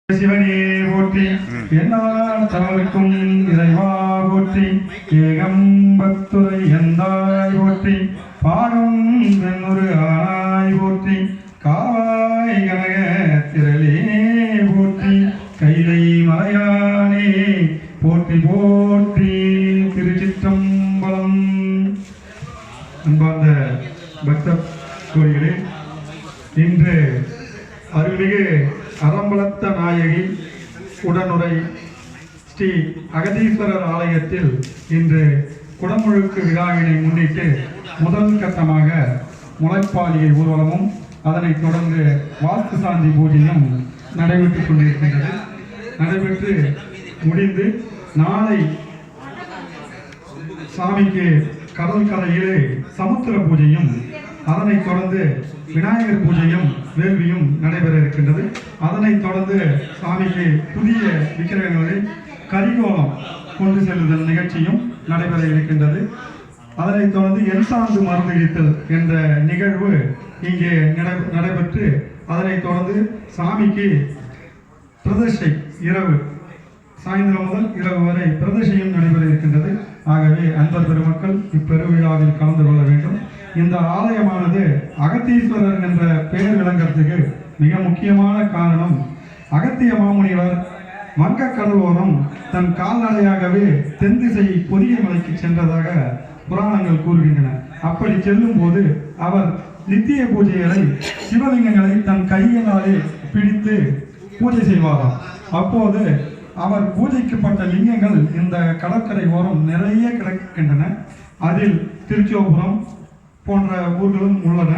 சிவனே போற்றி என்னால் தவறுக்கும் இறைவா போற்றி ஏகம்பத்துரை எந்தாய் போற்றி பாடும் வெண்ணொரு ஆனாய் போற்றி காவாய் கனக திரளே போற்றி கைலை மலையானே போற்றி போற்றி. திருச்சிற்றம்பலம். அன்பார்ந்த பக்த கோடிகளே, இன்று அருள்மிகு அறம்பலத்த நாயகி உடனுரை ஸ்ரீ அகதீஸ்வரர் ஆலயத்தில் இன்று குடமுழுக்கு விழாவினை முன்னிட்டு முதல் கட்டமாக முளைப்பாலிகை ஊர்வலமும் அதனைத் தொடர்ந்து வாஸ்து சாந்தி பூஜையும் நடைபெற்றுக் கொண்டிருக்கின்றது. நடைபெற்று முடிந்து நாளை சாமிக்கு கடல் கரையிலே சமுத்திர பூஜையும் அதனைத் தொடர்ந்து விநாயகர் பூஜையும் வேள்வியும் நடைபெற இருக்கின்றது. அதனைத் தொடர்ந்து சாமிக்கு புதிய விக்கிரகங்களை கரிகோலம் கொண்டு செல்லுதல் நிகழ்ச்சியும் நடைபெற இருக்கின்றது. அதனைத் தொடர்ந்து எண்சாந்து மருந்தளித்தல் என்ற நிகழ்வு இங்கே நடைபெற்று அதனைத் தொடர்ந்து சாமிக்கு பிரதிஷ்டை இரவு சாயந்தரம் முதல் இரவு வரை பிரதிஷ்டையும் நடைபெற இருக்கின்றது. ஆகவே அன்பர் பெருமக்கள் இப்பெருவிழாவில் கலந்து கொள்ள வேண்டும். இந்த ஆலயமானது அகத்தீஸ்வரர் என்ற பெயர் விளங்கறதுக்கு மிக முக்கியமான காரணம், அகத்திய மாமுனிவர் வங்கக்கடலோரம் தன் கால்நடையாகவே தென் திசை பொதிகை மலைக்கு சென்றதாக புராணங்கள் கூறுகின்றன. அப்படி செல்லும் போது அவர் நித்திய பூஜைகளை சிவலிங்கங்களை தன் கையினாலே பிடித்து பூஜை செய்வாராம். அப்போது அவர் பூஜைக்கப்பட்ட லிங்கங்கள் இந்த கடற்கரை ஓரம் நிறைய கிடக்கின்றன. அதில் திருச்சோபுரம் போன்ற ஊர்களும் உள்ளன.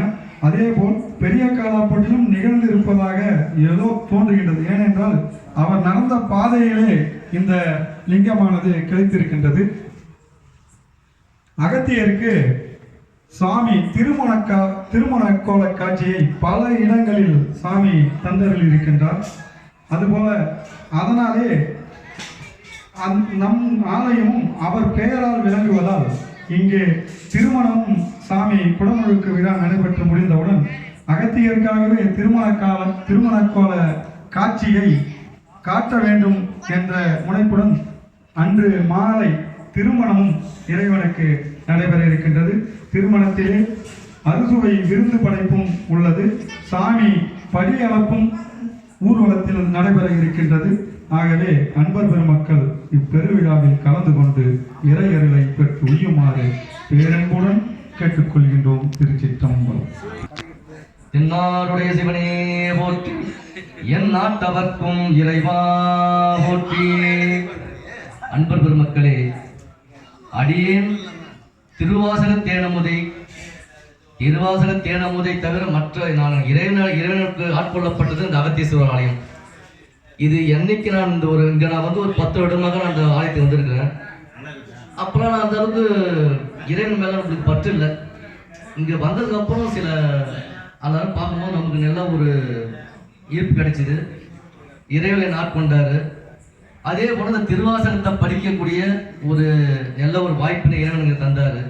அதேபோல் பெரிய காலாப்பட்டிலும் நிகழ்ந்து இருப்பதாக ஏதோ தோன்றுகின்றது. ஏனென்றால் அவர் நடந்த பாதையிலே இந்த லிங்கமானது கிடைத்திருக்கின்றது. அகத்தியருக்கு சாமி திருமண கோல காட்சியை பல இடங்களில் சாமி தந்தரில் இருக்கின்றார். அதுபோல அதனாலே நம் ஆலயமும் அவர் பெயரால் விளங்குவதால் இங்கே திருமணமும் சாமி குடமுழுக்கு விழா நடைபெற்று முடிந்தவுடன் அகத்தியருக்காகவே திருமண கோல காட்சியை காட்ட வேண்டும் என்ற முனைப்புடன் அன்று மாலை திருமணமும் இறைவனுக்கு நடைபெற இருக்கின்றது. திருமணத்திலே அறுசுவை விருந்து படைப்பும் உள்ளது. சாமி படியளப்பும் ஊர்வலத்தில் நடைபெற இருக்கின்றது. ஆகவே அன்பர் பெருமக்கள் இப்பெருவிழாவில் கலந்து கொண்டு இறையருளை பெற்று உய்யுமாறு பேரன்புடன் கேட்டுக்கொள்கின்றோம். திருச்சிற்றம்பலம். தென்னாருடைய சிவனே போற்றி, என் நாட்டவர்க்கும் இறைவா போற்றி. அன்பர் பெருமக்களே, அடியேன் திருவாசக தேனமுதை தவிர மற்ற நான் இறைவனுக்கு ஆட்கொள்ளப்பட்டது இந்த அகத்தீஸ்வரர் ஆலயம். இது என்னைக்கு நான் இங்கே நான் வந்து ஒரு 10 வருடமாக நான் அந்த ஆலயத்துக்கு வந்திருக்கிறேன். அப்போலாம் நான் அந்த அளவுக்கு இறைவன் மேலே நம்மளுக்கு பற்று இல்லை. இங்கே வந்ததுக்கப்புறம் சில அதெல்லாம் பார்க்கும்போது நமக்கு நல்ல ஒரு ஈர்ப்பு கிடைச்சிது. இறைவனை ஆட்கொண்டாரு. அதே போல இந்த திருவாசகத்தை படிக்கக்கூடிய ஒரு நல்ல ஒரு வாய்ப்பினை இறைவனுக்கு தந்தார்.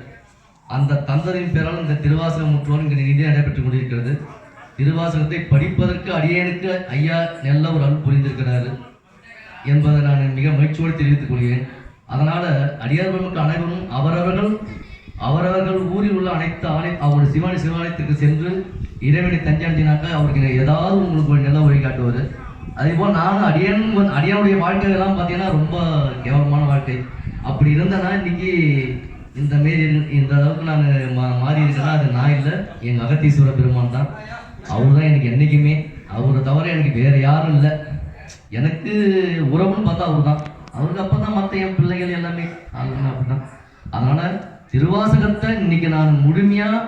அந்த தந்தரின் பேரால் இந்த திருவாசகம் முற்றோடு இங்கே நிதி நடைபெற்றுக் கொண்டிருக்கிறது. திருவாசகத்தை படிப்பதற்கு அடியேனுக்கு ஐயா நல்ல ஒரு அருள் புரிந்திருக்கிறாரு என்பதை நான் மிக மகிழ்ச்சியோடு தெரிவித்துக் கொள்கிறேன். அதனால் அடியார் பெருமக்கள் அனைவரும் அவரவர்கள் ஊரில் உள்ள அவருடைய சிவாலயத்திற்கு சென்று இறைவனை தஞ்சடைஞ்சினாக்கா அவருக்கு ஏதாவது உங்களுக்கு ஒரு நல்ல வழி காட்டுவார். அதேபோல் நானும் அடியானுடைய வாழ்க்கையெல்லாம் பார்த்தீங்கன்னா ரொம்ப கேவலமான வாழ்க்கை. அப்படி இருந்தேன்னா இன்னைக்கு இந்த அளவுக்கு நான் மாறி இருக்கேன்னா அது நான் இல்லை, எங்கள் அகத்தீஸ்வர பெருமான் தான். அவர் தான் எனக்கு என்றைக்குமே. அவரை தவிர எனக்கு வேறு யாரும் இல்லை. எனக்கு உறவுன்னு பார்த்தா அவர் தான். அவருக்கு அப்போ தான் மற்ற என் பிள்ளைகள் எல்லாமே அப்படிதான். அதனால் திருவாசகத்தை இன்னைக்கு நான் முழுமையாக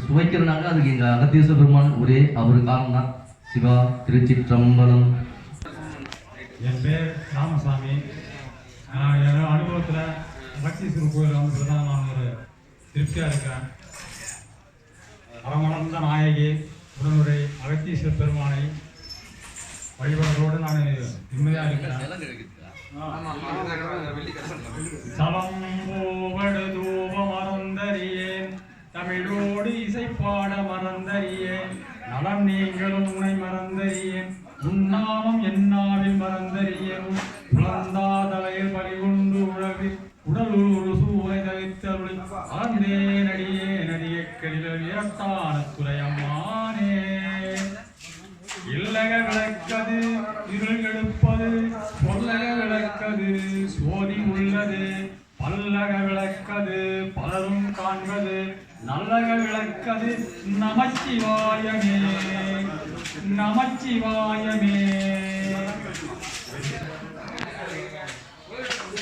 சுவைக்கிறனாக்க அதுக்கு எங்கள் அகத்தீஸ்வர பெருமான் ஒரே அவரு காரணம் தான். சிவா. திருச்சிற்றம்பலம். என் பேர் ராமசாமி. நான் என்னோட அனுபவத்தில் அகத்தீஸ்வரர் கோயில் வந்து தான் நான் ஒரு திருப்தியாக இருக்கிறேன். அறமளர்ந்த நாயகி உடனுரை அகத்தீஸ்வரர் பெருமானை வழிபாடுகளோடு நான் நிம்மதியாக இருக்கிறேன். சலம் போவடு தூப மறந்தறியேன், தமிழோடு இசைப்பாட மறந்தறியேன், நலம் நீங்களும் உனை மறந்தறியேன், உன்னாமம் என்னாவில் இருள் எடுப்பது சொல்லக விளக்கது சோதி உள்ளது பல்லக விளக்கது பலரும் காண்பது நல்லக விளக்கது நமச்சிவாயமே நமச்சிவாயமே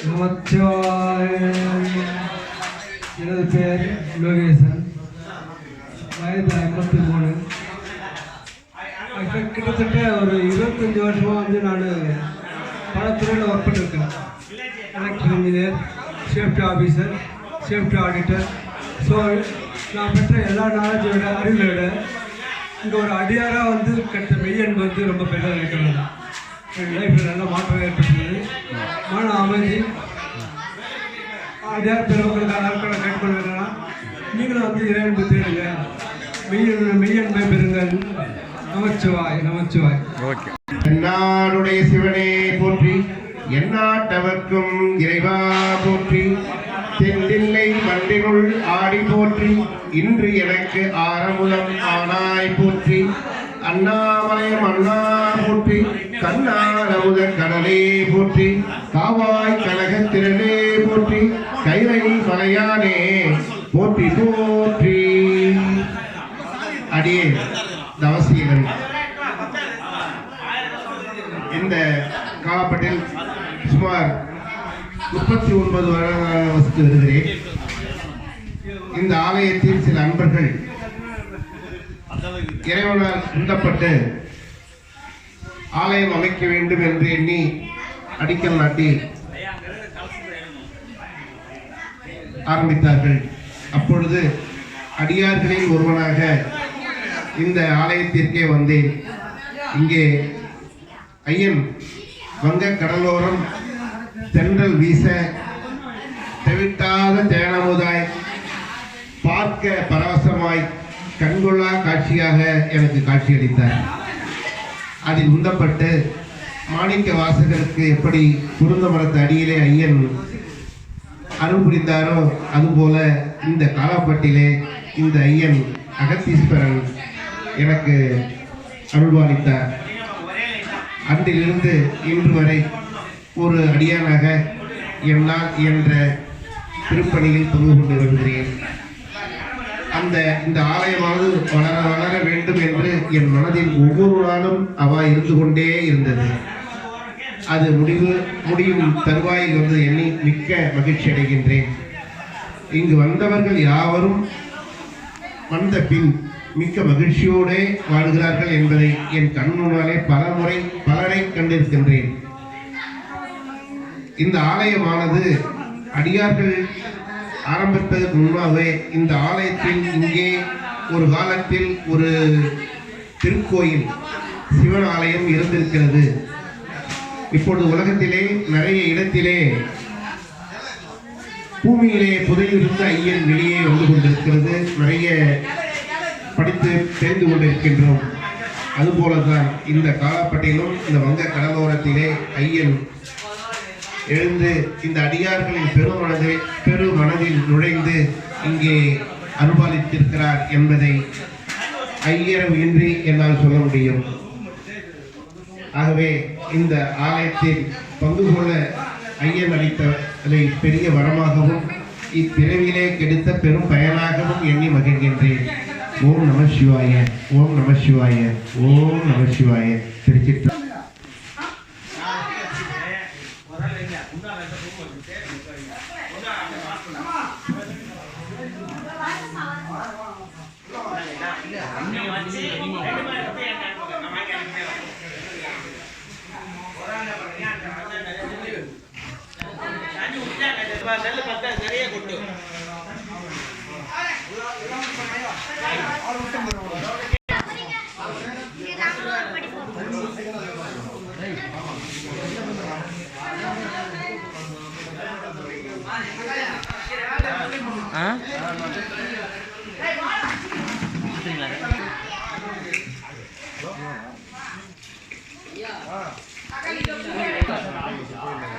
நமச்சிவாய. எனது பெயர் லோகேசன், வயது 53. கிட்டத்தட்ட ஒரு 25 வருஷமாக நான் பல துறையில் ஒர்க் பண்ணியிருக்கேன். Electrical engineer, safety officer, safety auditor. So நான் பெற்ற எல்லா நாலேஜோட அறிவை விட இங்கே ஒரு அடியாராக கிடைத்த மெய்யன்பு ரொம்ப பெரிதாக இருக்கிறது. என் லைஃப்பில் நல்ல மாற்றம் ஏற்பட்டுள்ளது. மன அமைதி. அடியார் பெருமக்களுக்கு ஆட்களை கேட்டுக்கொள்வேன்னா நீங்களும் இறைவன்பு தேடுங்க, மெய்யன்பை பெறுங்கள். நமச்சிவாய் நமச்சிவாய். என்னாடுடைய சிவனே போற்றி, எந்நாட்டவர்க்கும் இறைவா போற்றி, தென்தில்லை மன்றினுள் ஆடி போற்றி, இன்று எனக்கு ஆரமுதம் ஆனாய் போற்றி, அண்ணாமலையம் அண்ணா போற்றி, கண்ணாரமுத கடலே போற்றி, காவாய் கனகத்திரளே போற்றி, கைலை மலையானே போற்றி போற்றி. அடியே தவசீலன் இந்த காலப்பட்டில் சுமார் 39 வருடங்களாக வசித்து வருகிறேன். இந்த ஆலயத்தில் சில அன்பர்கள் இறைவனால் உண்டப்பட்டு ஆலயம் அமைக்க வேண்டும் என்று எண்ணி அடிக்கல் நாட்டி ஆரம்பித்தார்கள். அப்பொழுது அடியார்களில் ஒருவனாக இந்த ஆலயத்திற்கே வந்தேன். இங்கே ஐயன் வங்க கடலோரம் தென்றல் வீச தெவிட்டாத தேனமுதாய் பார்க்க பரவசமாய் கண்கொள்ளா காட்சியாக எனக்கு காட்சியளித்தார். அதில் உந்தப்பட்டு மாணிக்க வாசகருக்கு எப்படி குருந்த மரத்து அடியிலே ஐயன் அருள் புரிந்தாரோ அதுபோல இந்த காலாப்பட்டிலே இந்த ஐயன் அகத்தீஸ்வரன் எனக்கு அருள்வாளித்தார். அன்றிலிருந்து இன்று வரை ஒரு அடியானாக என்னால் என்ற திருப்பணியில் பங்கு கொண்டு வருகிறேன். இந்த ஆலயமானது வளர வளர வேண்டும் என்று என் மனதில் ஒவ்வொரு நாளும் இருந்து கொண்டே இருந்தது. அது முடியும் தருவாயில் வந்து எண்ணி மிக்க மகிழ்ச்சி அடைகின்றேன். இங்கு வந்தவர்கள் யாவரும் வந்த பின் மிக்க மகிழ்ச்சியோடு வாழ்கிறார்கள் என்பதை என் கண் முன்னாலே பலரை கண்டிருக்கின்றேன். இந்த ஆலயமானது அடியார்கள் ஆரம்பிப்பதற்கு முன்பாகவே இந்த ஆலயத்தில் இங்கே ஒரு காலத்தில் ஒரு திருக்கோயில் சிவன் ஆலயம் இருந்திருக்கிறது. இப்பொழுது உலகத்திலே நிறைய இடத்திலே பூமியிலே புதையிலிருந்து ஐயன் வெளியே வந்து கொண்டிருக்கிறது. நிறைய படித்து தெரிந்து கொண்டிருக்கின்றோம். அதுபோலதான் இந்த காலப்பட்டிலும் இந்த வங்க கடலோரத்திலே ஐயன் எழுந்து இந்த அடியார்களின் பெருமனதில் நுழைந்து இங்கே அனுபவித்திருக்கிறார் என்பதை ஐயரம் இன்றி என்னால் சொல்ல முடியும். ஆகவே இந்த ஆலயத்தில் பங்கு கொள்ள ஐயன் அளித்ததை பெரிய வரமாகவும் இப்பிறவிலே கிடைத்த பெரும் பயனாகவும் எண்ணி மகிழ்கின்றேன். ஓம் நம சிவாய, ஓம் நம சிவாய, ஓம் நம சிவாய. திருச்சிற்றம்பலம்.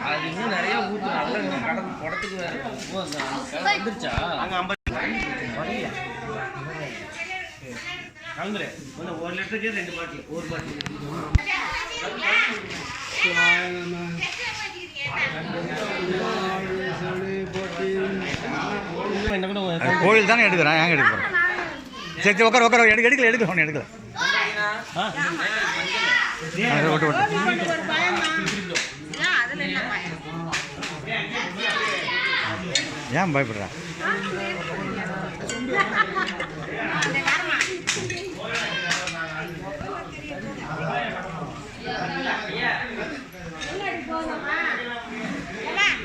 அது இன்னும் நிறைய ஊத்து நல்லா கடந்து குடத்துக்கு வந்துருச்சா அங்கே 50 கலந்துரு 1 லிட்டருக்கு 2 பாட்டில் 1 பாட்டில் சிவாய நம. போற்றி. கோயில் தானே எடுக்கிறேன், ஏங்க எடுக்க போகிறேன்? சரி சரி, உட்கார உட்கார, எடுக்கல ஒன்று எடுக்கல. ஓட்டு ஓட்டு. ஏன் பயப்படுறா?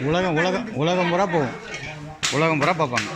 உலகம் பூரா போகும், உலகம் பூரா பார்ப்பாங்க.